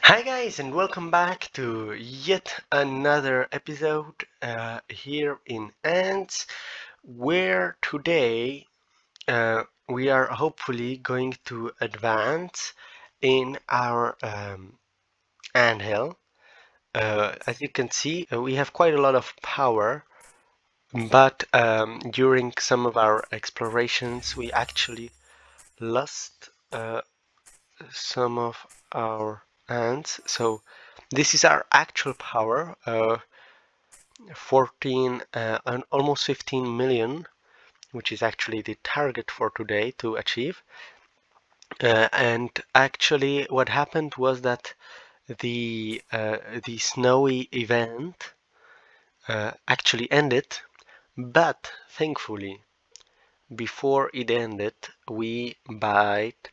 Hi guys, and welcome back to yet another episode here in Ants, where today we are hopefully going to advance in our anthill. As you can see, we have quite a lot of power, but during some of our explorations, we actually lost some of our ants. So this is our actual power, 14 and almost 15 million, which is actually the target for today to achieve. And actually, what happened was that the snowy event actually ended, but thankfully, before it ended, we bought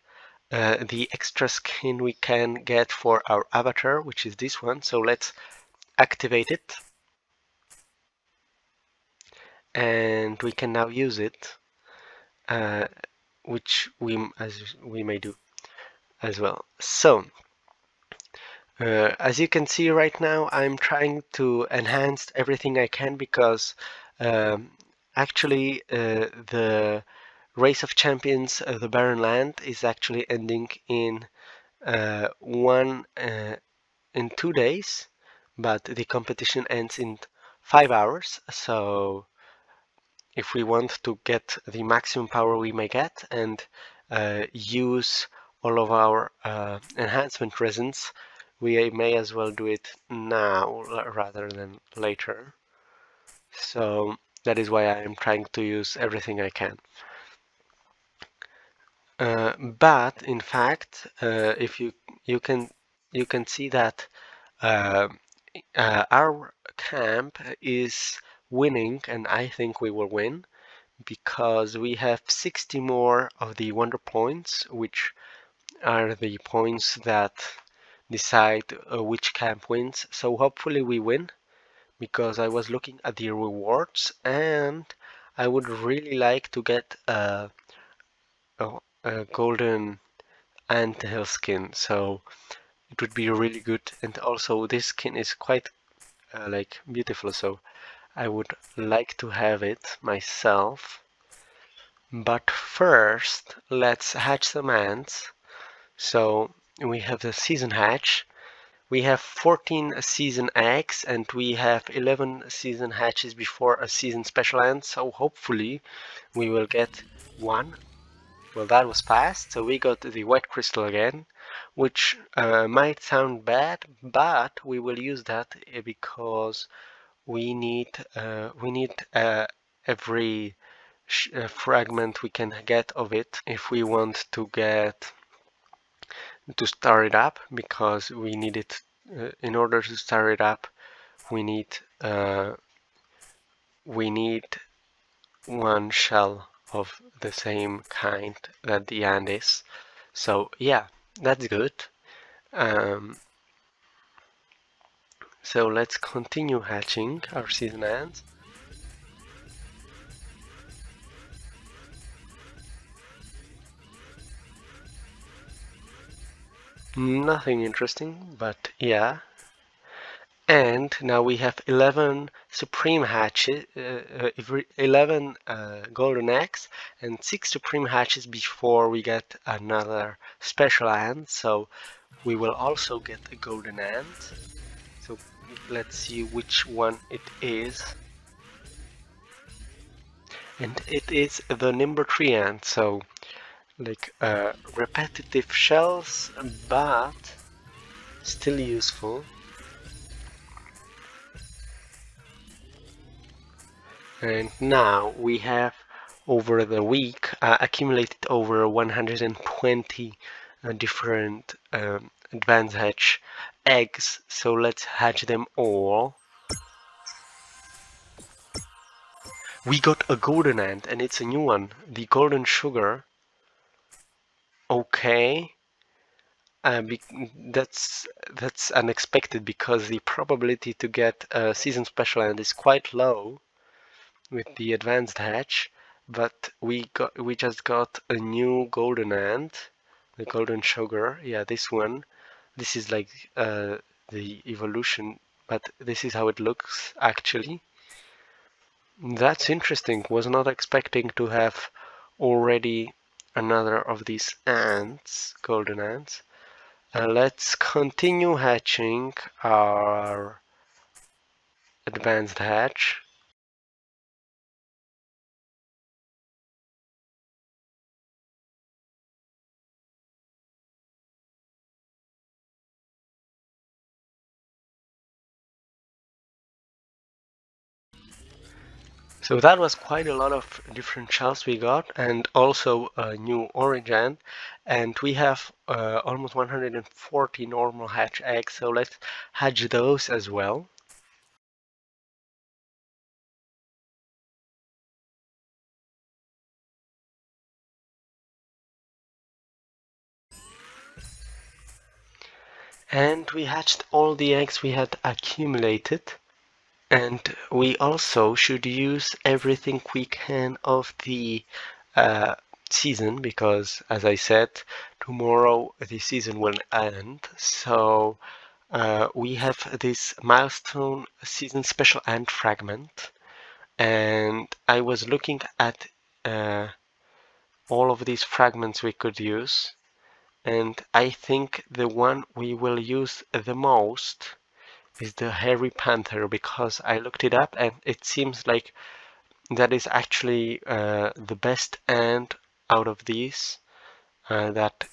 the extra skin we can get for our avatar, which is this one. So let's activate it, and we can now use it, which we may do as well. So as you can see right now, I'm trying to enhance everything I can because um, actually the Race of Champions, the Barren Land, is actually ending in one in 2 days, but the competition ends in 5 hours. So if we want to get the maximum power we may get and use all of our enhancement resins, we may as well do it now rather than later. So that is why I am trying to use everything I can. But in fact, if you can see that uh, our camp is winning, and I think we will win because we have 60 more of the wonder points, which are the points that decide which camp wins. So hopefully we win, because I was looking at the rewards and I would really like to get a golden anthill skin. So it would be really good, and also this skin is quite like beautiful, so I would like to have it myself. But first, let's hatch some ants. So we have the season hatch. We have 14 season eggs and we have 11 season hatches before a season special ant. So hopefully we will get one. Well, that was fast. So we got the white crystal again, which might sound bad, but we will use that because we need every fragment we can get of it if we want to get to start it up, because we need it in order to start it up. We need we need one shell of the same kind that the ant is. So yeah, that's good. Um, so let's continue hatching our season ants. Nothing interesting, but yeah. And now we have 11 supreme hatches, 11 golden eggs, and 6 supreme hatches before we get another special ant. So we will also get a golden ant. So let's see which one it is. And it is the number 3 ant. So like repetitive shells, but still useful. And now we have over the week accumulated over 120 different advanced hatch eggs. So let's hatch them all. We got a golden ant, and it's a new one, the golden sugar. Okay, that's unexpected because the probability to get a season special ant is quite low with the advanced hatch, but we just got a new golden ant, the golden sugar. Yeah, this one. this is like the evolution, but this is how it looks actually. That's interesting. Was not expecting to have already another of these ants, golden ants. Let's continue hatching our advanced hatch. So that was quite a lot of different shells we got, and also a new orange ant. And we have almost 140 normal hatch eggs, so let's hatch those as well. And we hatched all the eggs we had accumulated. And we also should use everything we can of the uh, season because, as I said, tomorrow the season will end. So we have this milestone season special end fragment, and I was looking at uh, all of these fragments we could use, and I think the one we will use the most is the hairy panther because I looked it up and it seems like that is actually the best ant out of these that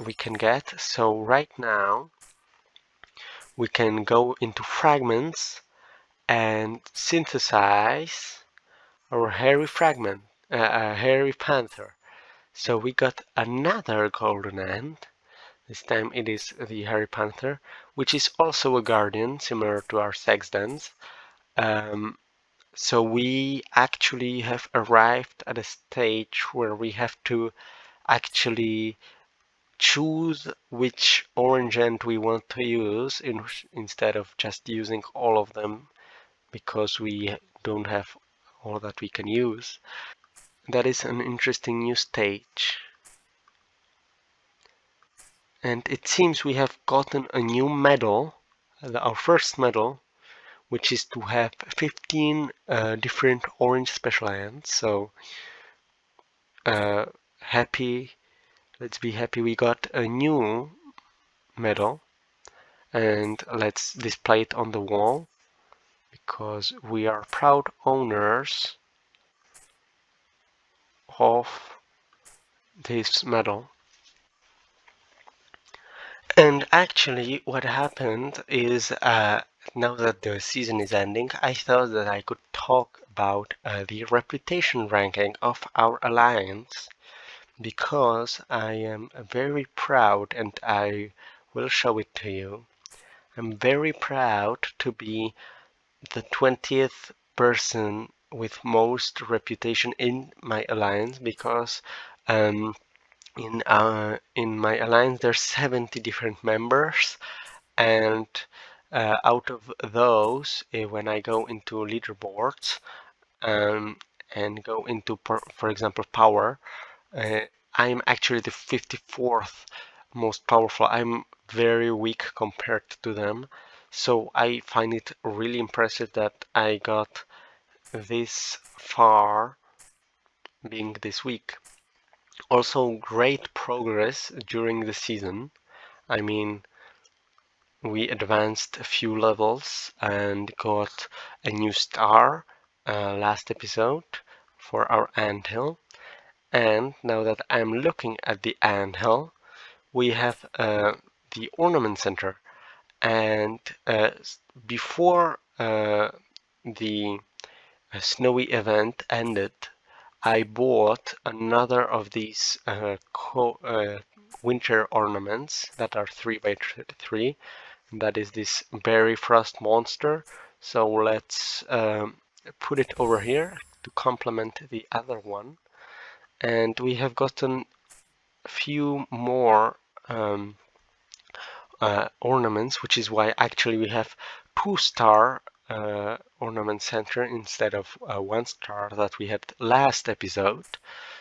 we can get. So right now we can go into fragments and synthesize our hairy fragment, a hairy panther. So we got another golden ant. This time it is the hairy panther, which is also a guardian, similar to our sexdens. Um, so we actually have arrived at a stage where we have to actually choose which orange ant we want to use instead of just using all of them because we don't have all that we can use. That is an interesting new stage. And it seems we have gotten a new medal, our first medal, which is to have 15 different orange special ants. So uh, happy, let's be happy we got a new medal, and let's display it on the wall because we are proud owners of this medal. And actually, what happened is now that the season is ending, I thought that I could talk about the reputation ranking of our alliance because I am very proud and I will show it to you. I'm very proud to be the 20th person with most reputation in my alliance because um, in my alliance there's 70 different members, and out of those, when I go into leaderboards um, and go into, for example, power, uh, I'm actually the 54th most powerful. I'm very weak compared to them, so I find it really impressive that I got this far being this weak. Also, great progress during the season. I mean, we advanced a few levels and got a new star last episode for our anthill. And now that I'm looking at the anthill, we have the ornament center. And before the snowy event ended, I bought another of these winter ornaments that are 3 by 3. That is this berry frost monster. So let's put it over here to complement the other one. And we have gotten a few more ornaments, which is why actually we have 2-star ornament center instead of 1 star that we had last episode.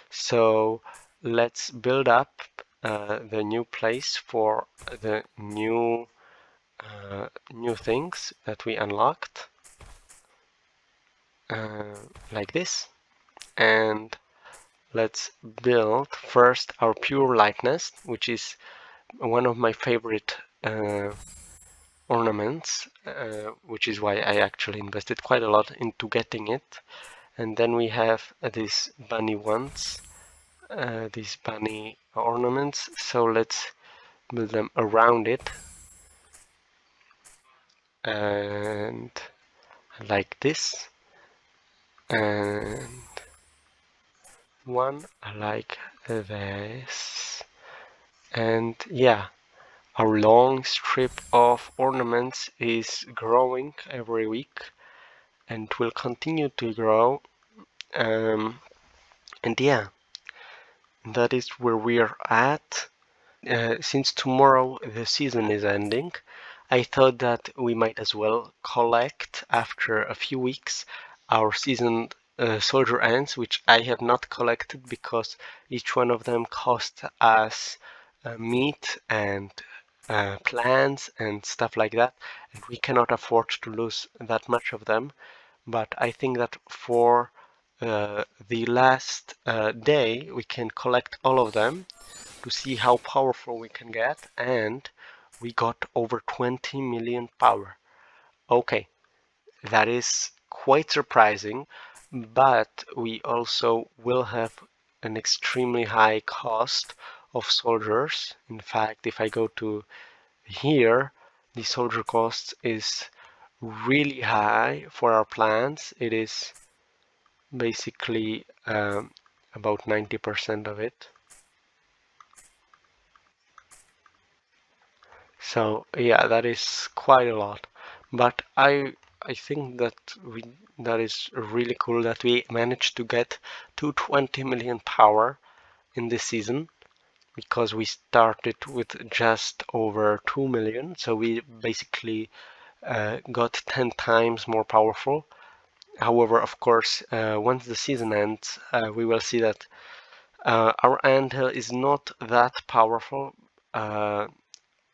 So let's build up the new place for the new things that we unlocked, like this. And let's build first our pure light nest, which is one of my favorite ornaments, which is why I actually invested quite a lot into getting it. And then we have these bunny ones, these bunny ornaments. So let's build them around it, and like this, and one like this. And yeah, our long strip of ornaments is growing every week and will continue to grow. And yeah, that is where we are at. Since tomorrow the season is ending, I thought that we might as well collect, after a few weeks, our season soldier ants, which I have not collected because each one of them cost us meat and plants and stuff like that, and we cannot afford to lose that much of them. But I think that for the last day we can collect all of them to see how powerful we can get, and we got over 20 million power. Okay, that is quite surprising, but we also will have an extremely high cost of soldiers. In fact, if I go to here, the soldier cost is really high for our plans. It is basically about 90% of it. So yeah, that is quite a lot. But I think that is really cool that we managed to get to 20 million power in this season, because we started with just over 2 million. So we basically got 10 times more powerful. However, of course, once the season ends, we will see that our anthill is not that powerful.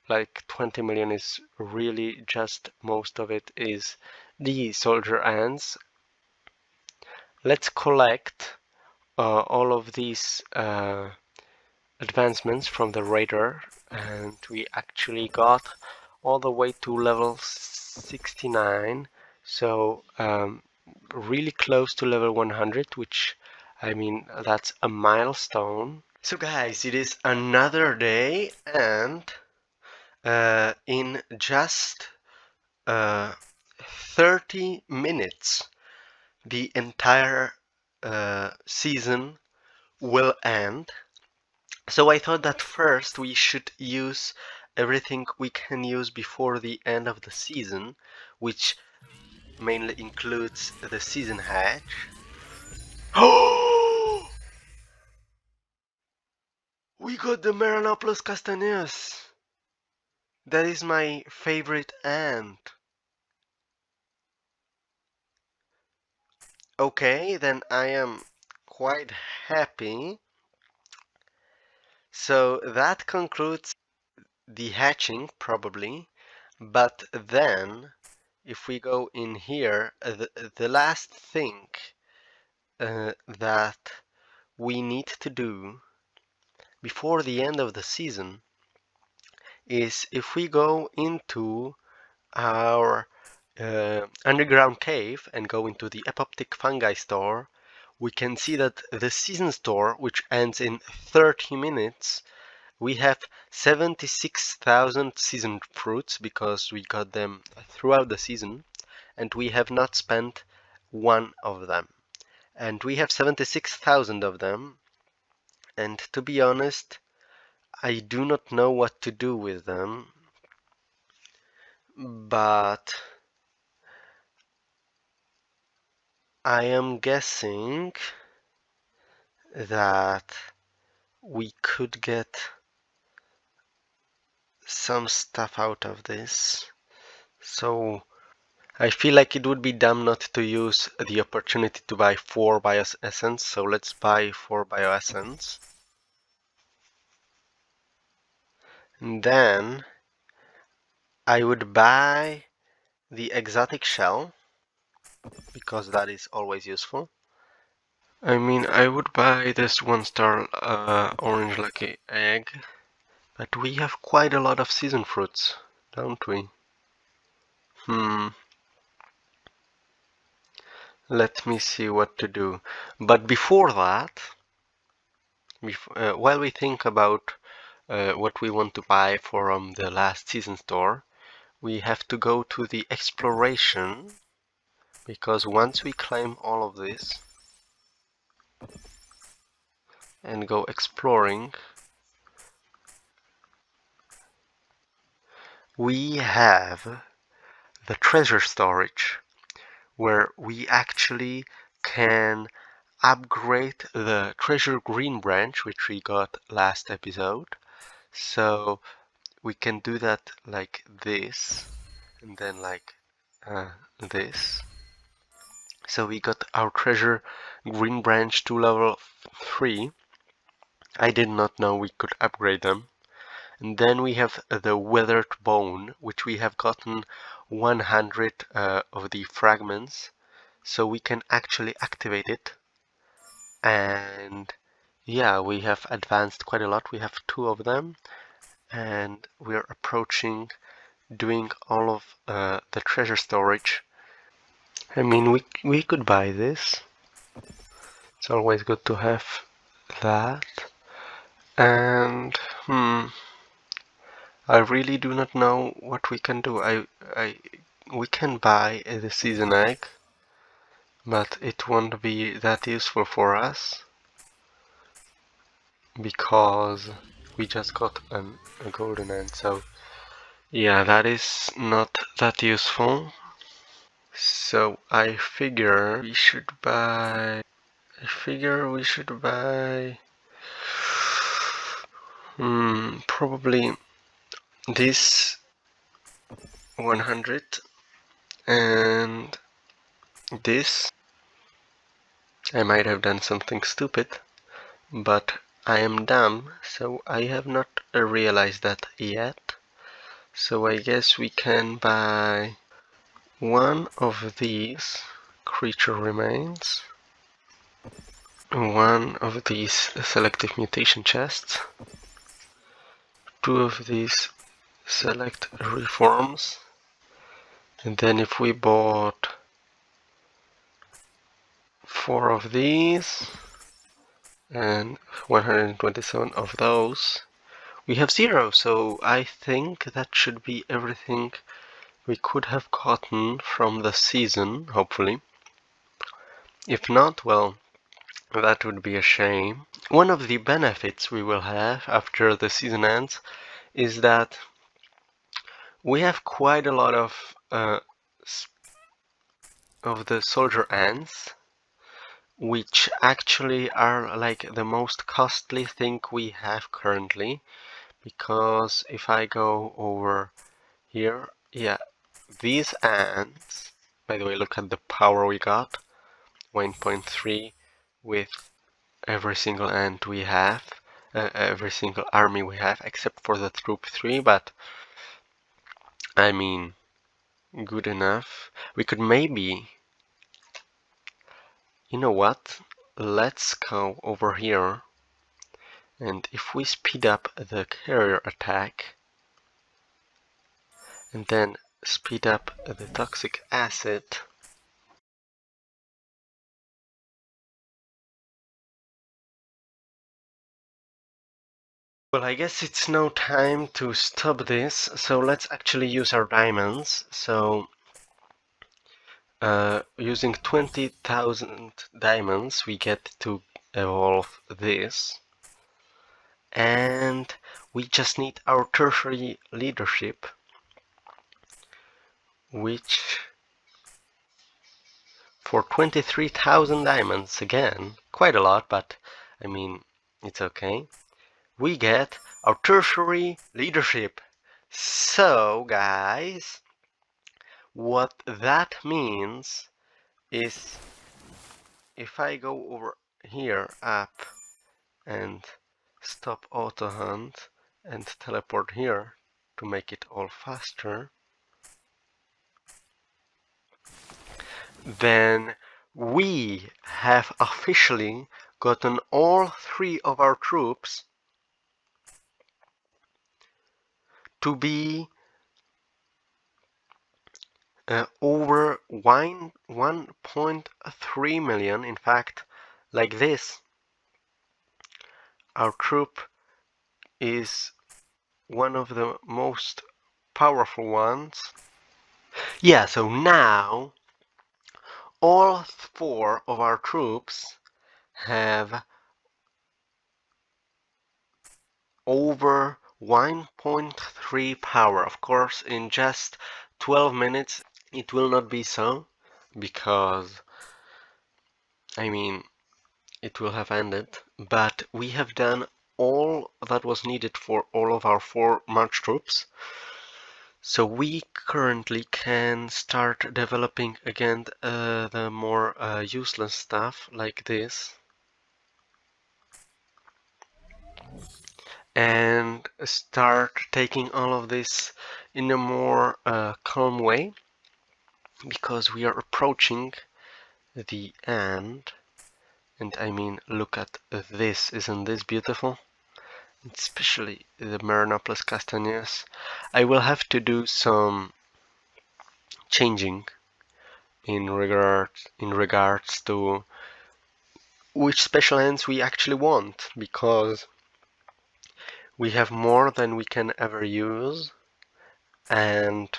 Like 20 million is really just, most of it is the soldier ants. Let's collect all of these advancements from the radar, and we actually got all the way to level 69, so really close to level 100, which, I mean, that's a milestone. So guys, it is another day, and in just 30 minutes, the entire season will end. So I thought that first we should use everything we can use before the end of the season, which mainly includes the season hatch. Oh! We got the Meranoplos castaneus! That is my favorite ant. Okay, then I am quite happy. So that concludes the hatching, probably. But then, if we go in here, the last thing that we need to do before the end of the season is, if we go into our underground cave and go into the apoptic fungi store, we can see that the season store, which ends in 30 minutes, we have 76,000 season fruits because we got them throughout the season, and we have not spent one of them. And we have 76,000 of them, and to be honest, I do not know what to do with them, but I am guessing that we could get some stuff out of this. So I feel like it would be dumb not to use the opportunity to buy 4 bio essence, so let's buy 4 bio essence. And then I would buy the exotic shell, because that is always useful. I mean, I would buy this 1-star orange lucky egg, but we have quite a lot of season fruits, don't we? Let me see what to do. But before that, while we think about what we want to buy from the last season store, we have to go to the exploration, because once we claim all of this and go exploring, we have the treasure storage, where we actually can upgrade the treasure green branch, which we got last episode. So we can do that like this, and then like this. So we got our treasure green branch to level 3. I did not know we could upgrade them. And then we have the weathered bone, which we have gotten 100 of the fragments, so we can actually activate it. And yeah, we have advanced quite a lot. We have 2 of them, and we're approaching doing all of the treasure storage. I mean, we could buy this. It's always good to have that. And I really do not know what we can do. We can buy the season egg, but it won't be that useful for us because we just got a golden end. So yeah, that is not that useful. So I figure we should buy. Probably this 100 and this. I might have done something stupid, but I am dumb, so I have not realized that yet. So I guess we can buy one of these creature remains, one of these selective mutation chests, 2 of these select reforms, and then if we bought 4 of these and 127 of those, we have 0. So I think that should be everything we could have gotten from the season, hopefully. If not, well, that would be a shame. One of the benefits we will have after the season ends is that we have quite a lot of the soldier ants, which actually are like the most costly thing we have currently, because if I go over here, yeah, these ants, by the way, look at the power we got, 1.3 with every single ant we have, every single army we have, except for the troop 3, but I mean, good enough. We could maybe, you know what, let's go over here, and if we speed up the carrier attack, and then speed up the toxic acid, well, I guess it's no time to stop this, so let's actually use our diamonds. So using 20,000 diamonds, we get to evolve this. And we just need our tertiary leadership, which for 23,000 diamonds, again, quite a lot, but I mean, it's okay. We get our tertiary leadership. So, guys, what that means is if I go over here up and stop auto hunt and teleport here to make it all faster, then we have officially gotten all 3 of our troops to be over 1.3 million. In fact, like this, our troop is one of the most powerful ones. Yeah, so now all 4 of our troops have over 1.3 power. Of course, in just 12 minutes it will not be so, because I mean it will have ended, but we have done all that was needed for all of our 4 March troops. So we currently can start developing again the more useless stuff like this, and start taking all of this in a more calm way, because we are approaching the end. And I mean, look at this, isn't this beautiful? Especially the Marinopolis Castañas. I will have to do some changing in regards to which special ends we actually want, because we have more than we can ever use, and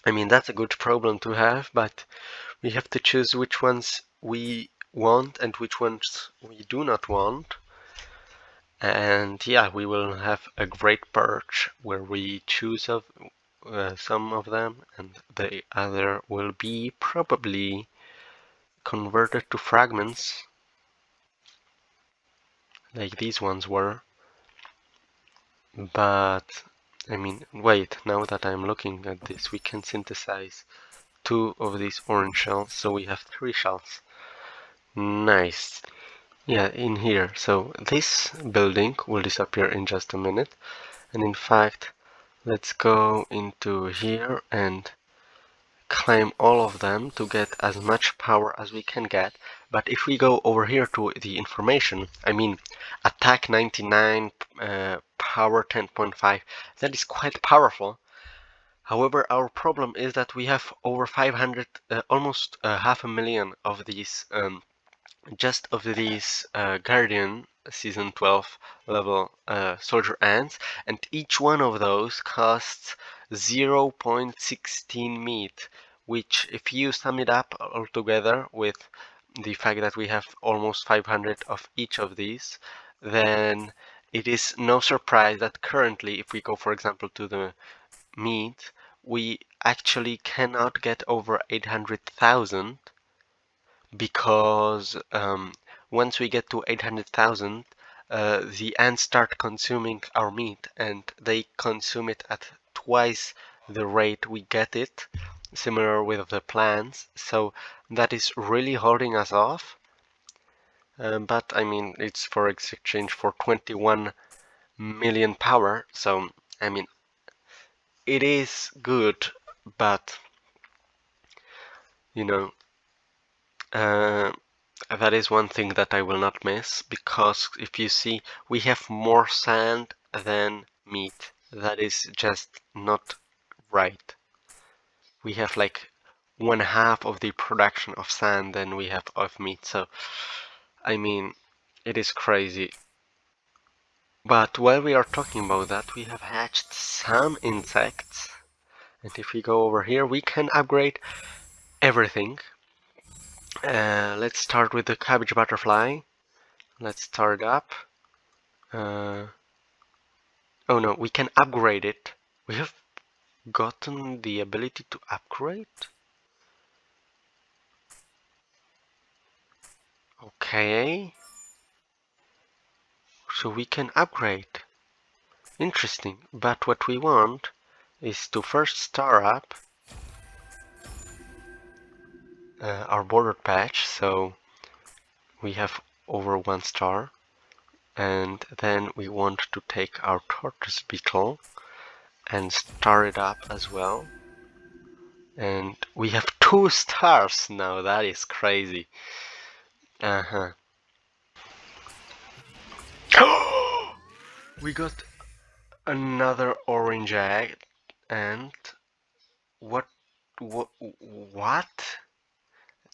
I mean that's a good problem to have, but we have to choose which ones we want and which ones we do not want. And yeah, we will have a great purge where we choose some of them, and the other will be probably converted to fragments, like these ones were. But I mean, wait, now that I'm looking at this, we can synthesize 2 of these orange shells, so we have 3 shells. Nice. Yeah, in here. So this building will disappear in just a minute. And in fact, let's go into here and claim all of them to get as much power as we can get. But if we go over here to the information, I mean, attack 99, power 10.5, that is quite powerful. However, our problem is that we have over 500, almost 500,000 of these, just of these Guardian Season 12 level soldier ants, and each one of those costs 0.16 meat, which if you sum it up all together with the fact that we have almost 500 of each of these, then it is no surprise that currently, if we go for example to the meat, we actually cannot get over 800,000, because once we get to 800,000, the ants start consuming our meat, and they consume it at twice the rate we get it, similar with the plants. So that is really holding us off. But I mean, it's for exchange for 21 million power. So I mean, it is good, but you know, that is one thing that I will not miss, because if you see, we have more sand than meat. That is just not right. We have like 1/2 of the production of sand than we have of meat. So, I mean, it is crazy. But while we are talking about that, we have hatched some insects. And if we go over here, we can upgrade everything. Let's start with the cabbage butterfly. Let's start up. Oh no, we can upgrade it. We have gotten the ability to upgrade? Okay. So we can upgrade. Interesting. But what we want is to first star up our border patch, so we have over 1 star. And then we want to take our tortoise beetle and star it up as well. And we have 2 stars now. That is crazy. Uh-huh. We got another orange egg. And what what?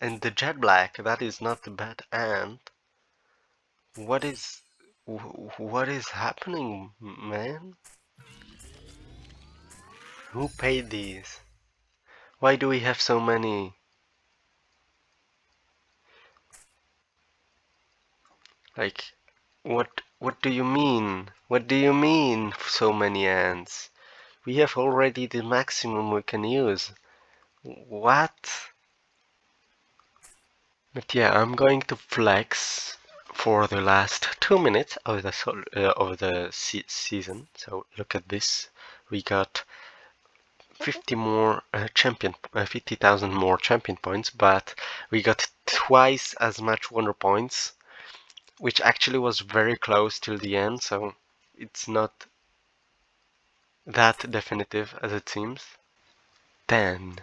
And the jet black, that is not bad. And what is what is happening, man? Who paid these? Why do we have so many? Like, what do you mean? What do you mean so many ants? We have already the maximum we can use. What? But yeah, I'm going to flex for the last 2 minutes of the season. So look at this. We got 50,000 more champion points, but we got twice as much wonder points, which actually was very close till the end. So it's not that definitive as it seems. 10,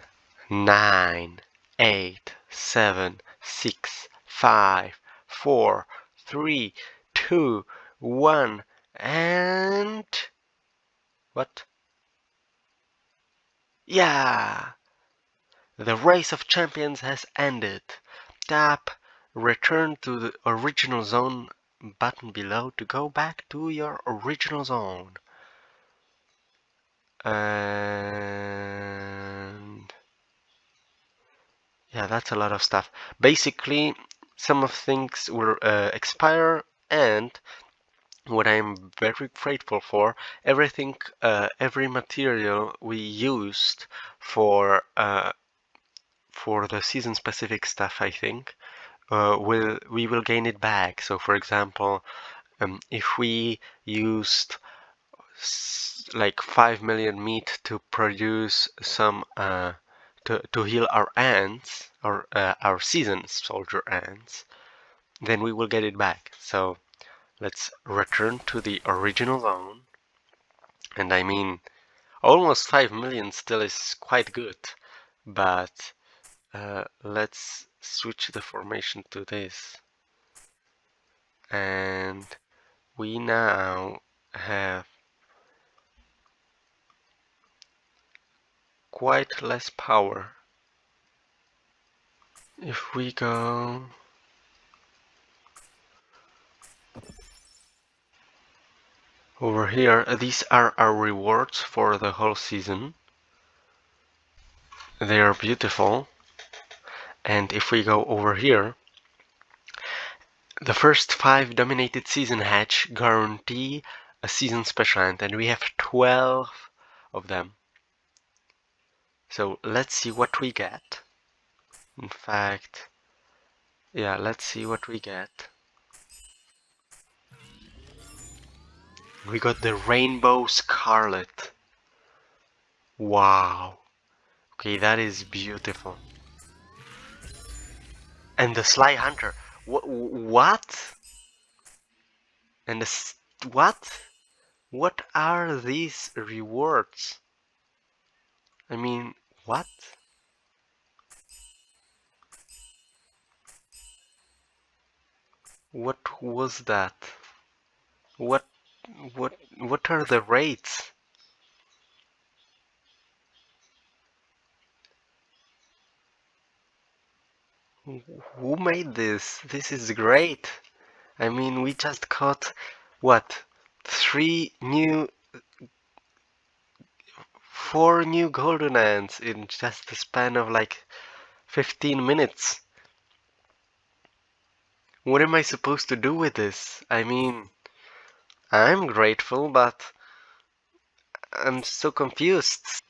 9, 8, 7, 6, 5, 4, 3, 2, 1, and what? Yeah! The race of champions has ended. Tap Return to the original zone button below to go back to your original zone. And yeah, that's a lot of stuff. Basically, some of things will expire, and what I'm very grateful for, everything, every material we used for the season-specific stuff, I think, we will gain it back. So, for example, if we used like 5 million meat to produce some to heal our ants or our season soldier ants, then we will get it back. So let's return to the original zone. And I mean, almost 5 million still is quite good, but let's switch the formation to this. And we now have quite less power. If we go over here, these are our rewards for the whole season. They are beautiful. And if we go over here, the first 5 dominated season hatch guarantee a season special ant, and we have 12 of them. So let's see what we get. In fact, yeah, let's see what we get. We got the Rainbow Scarlet. Wow. Okay, that is beautiful. And the Sly Hunter. What? And the what? What are these rewards? I mean, what? What was that? What what are the rates? Who made this? This is great. I mean, we just got what? 4 new golden ants in just the span of like 15 minutes. What am I supposed to do with this? I mean, I'm grateful, but I'm so confused.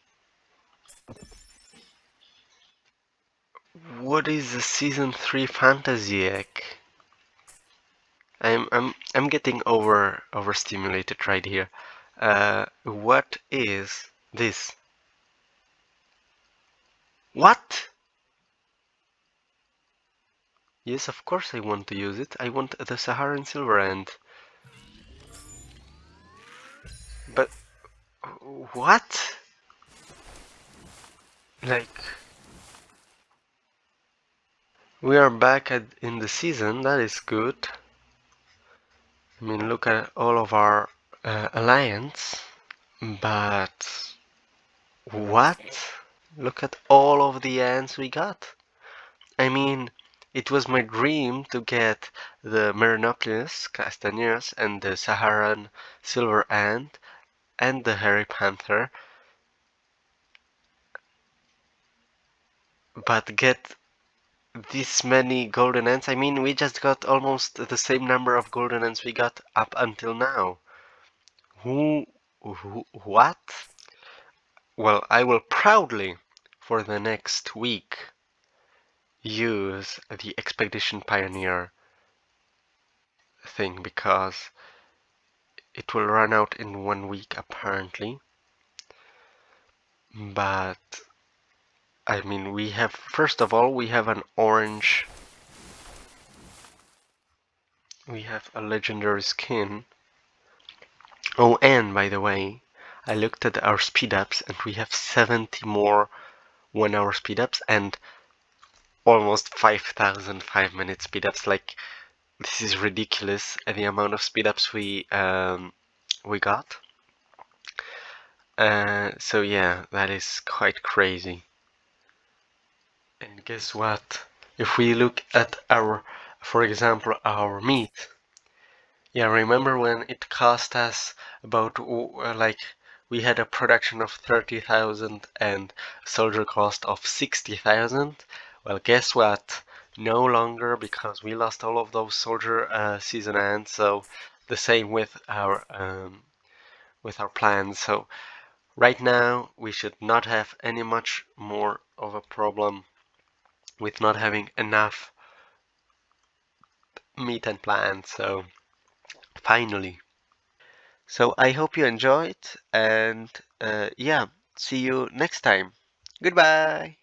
What is a season 3 fantasy egg? I'm getting overstimulated right here. What is this? What? Yes, of course I want to use it. I want the Saharan silver ant. But what? Like, we are back in the season, that is good. I mean, look at all of our alliance. But what? Look at all of the ants we got. I mean, it was my dream to get the Merinoplius castaneus and the Saharan silver ant and the hairy panther, but get this many golden ants. I mean, we just got almost the same number of golden ants we got up until now. What? Well, I will proudly, for the next week, use the Expedition Pioneer thing because it will run out in 1 week apparently. But I mean, we have, first of all, we have an orange, we have a legendary skin. Oh, and by the way, I looked at our speed ups and we have 70 more 1 hour speed ups and almost 5,000 5-minute speed ups. Like, this is ridiculous, the amount of speed ups we got. So yeah, that is quite crazy. And guess what? If we look at our, for example, our meat, yeah, remember when it cost us about, like, we had a production of 30,000 and soldier cost of 60,000? Well, guess what? No longer, because we lost all of those soldier season ends, so the same with our plans. So right now, we should not have any much more of a problem with not having enough meat and plants. So finally. So I hope you enjoyed, and yeah, see you next time. Goodbye.